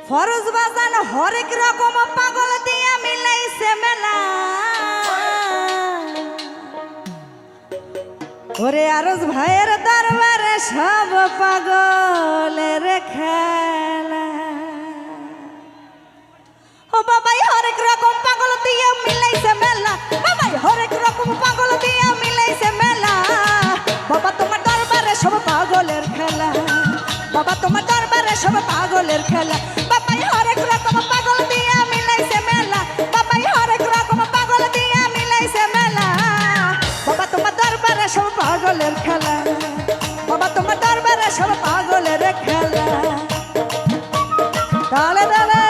ফরজ বাজান হরেক রকম পাগল দিয়া মিলাইছে মেলা। ওরে আরজ ভাইয়ের দরবারে সব পাগলের খেলা। ও বাবাই হরেক রকম পাগল দিয়া মিলাইছে মেলা, বাবাই হরেক রকম পাগল দিয়া মিলাইছে মেলা। বাবা তোমার দরবারে সব পাগলের খেলা, বাবা তোমার দরবারে সব পাগলের খেলা। বাবাই হরেক রকম পাগল দিয়া মিলাইছে মেলা, বাবাই হরেক রকম পাগল দিয়া মিলাইছে মেলা। বাবা তোমার দরবারে সব পাগলের খেলা, বাবা তোমার দরবারে সব পাগলের খেলা। তালে তালে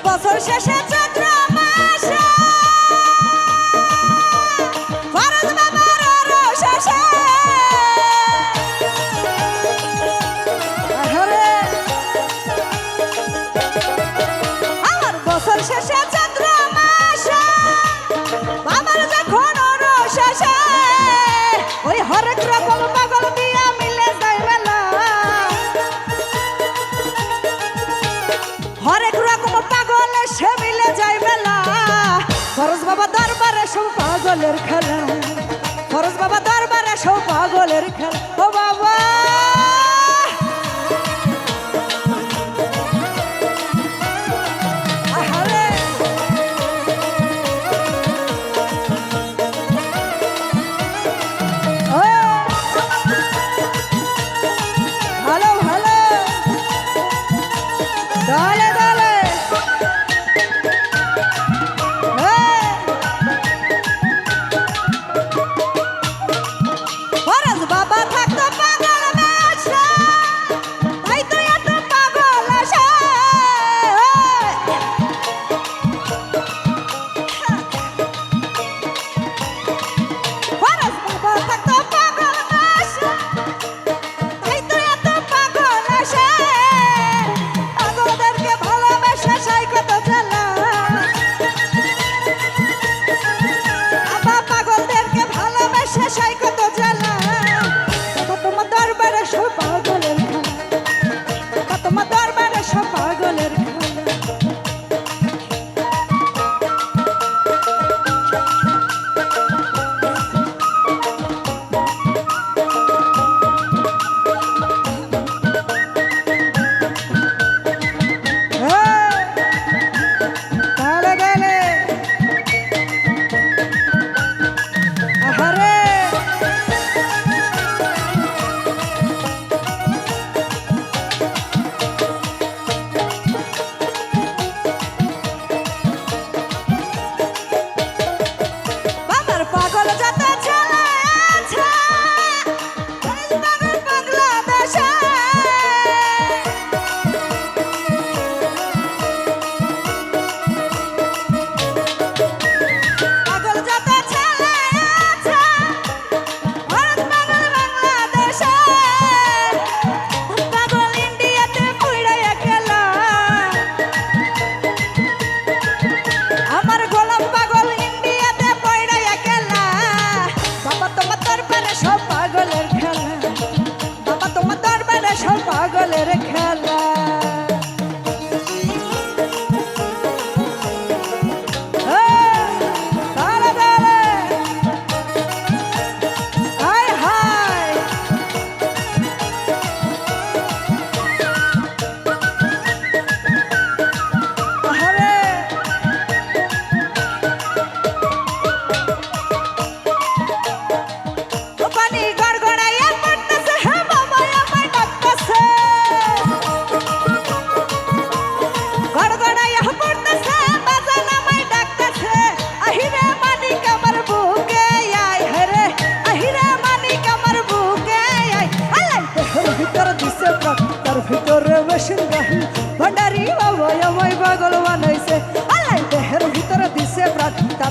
বছর শেষে চৈত্র মাসে ফরজ বাবার রোশেষে আমার বছর শেষে চৈত্র মাসে বাবার যখন রোশেষে ওই হরেক রকম পাগল দিয়া মিলে যায় মেলা, হরেক রকম পাগল সে মিলে যায় মেলা। ফরজ বাবা দরবারে সব পাগলের খেলা, ফরজ বাবা দরবারে সব পাগলের খেলা। ও বাবা আহারে ও ভালো ভালো দলে দলে ফরজ বাবা থাকতো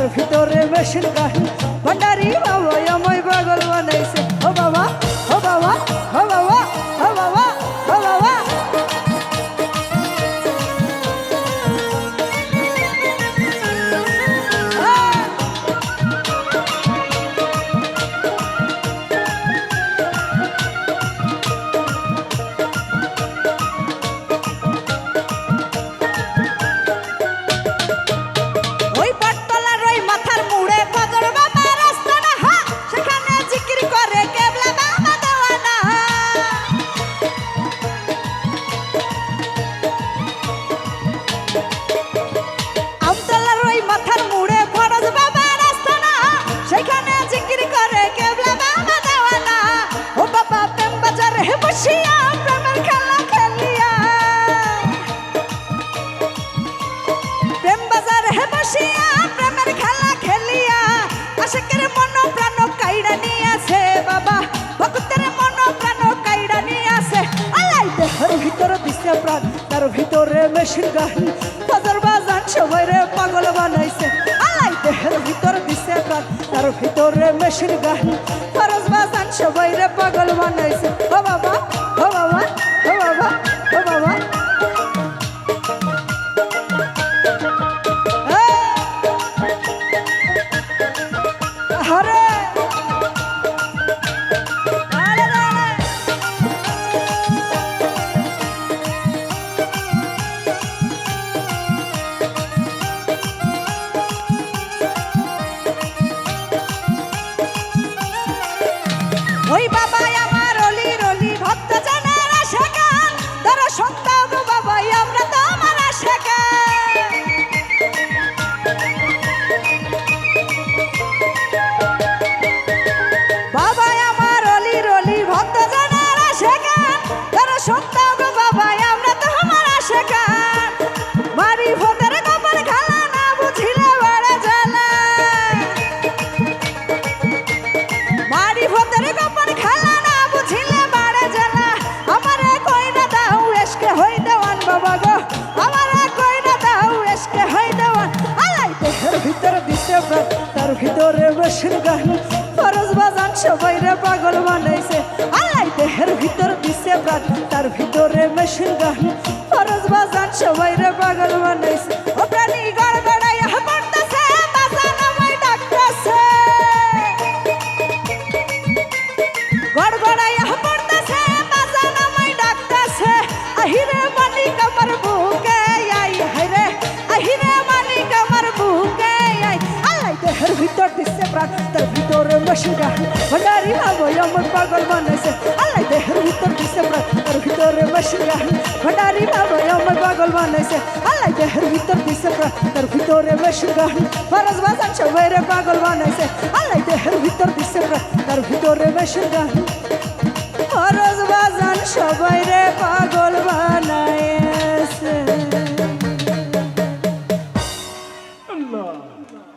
তার ভিতরে মেশিন গান ভান্ডারি বাবা আমায় পাগল বানাইছে ও বাবা ও বাবা ও বাবা ও বাবা ও বাবা তার ভিতরে মেশিন গান বাজার বাজান সবাই রে পাগল বানাইছে আলাই দেহের ভিতর দিছে প্রাণ তার ভিতরে মেশিন গান ফরজ বাজান সবাই রে পাগল বানাইছে ও বাবা ও বাবা ও বাবা ও বাবা হরে ওই বাবা আমার অলি রলি ভক্ত জানার আশা গান তারা সন্তান গো বাবা আমরা তো আমার আশা গান বাবা আমার অলি রলি ভক্ত জানার আশা গান তারা সন্তান গো বাবা আমরা তো আমার আশা গান মারি ভোটের কপাল খালা না বুঝিলে বাড়া জ্বালা মারি ভোটের কপাল খালা না বুঝিলে বাড়া জ্বালা আমারে কই না দাও এসকে হই দেওয়ান বাবা গো আমারে কই না দাও এসকে হই দেওয়ান আলাই দেহের ভিতর দিছে প্রাণ তার ভিতরে মেশিন গান ফরজ বাজান সবাই রে পাগল বানাইছে আলাই দেহের ভিতর দিছে প্রাণ তার ভিতরে মেশিন গান ফরজ বাজান সবাই রে পাগল বানাইছে ও প্রাণী গড়গড়াইয়া পড়তেছে বাজান আমায় ডাকতেছে গড়গড়াইয়া পড়তেছে বাজান আমায় ডাকতেছে আহিরে মালিক আমার বুকে আই হায়রে আহিরে মালিক আমার বুকে আই আলাই দেহের ভিতর দিছে প্রাণ তার ভিতরে মেশিন গান ভান্ডারি বাবা আমার পাগল বানাইছে আলাই দেহের ভিতর দিছে প্রাণ তার ভিতরে মেশিন গান ভান্ডারি বাবা আমার পাগল বানাইছে আলাই দেহের ভিতর দিছে প্রাণ তার ভিতরে মেশিন গান ফরজ বাজান সবাই রে পাগল বানাইছে আলাই দেহের ভিতর দিছে প্রাণ তার ভিতরে মেশিন গান ফরজ বাজান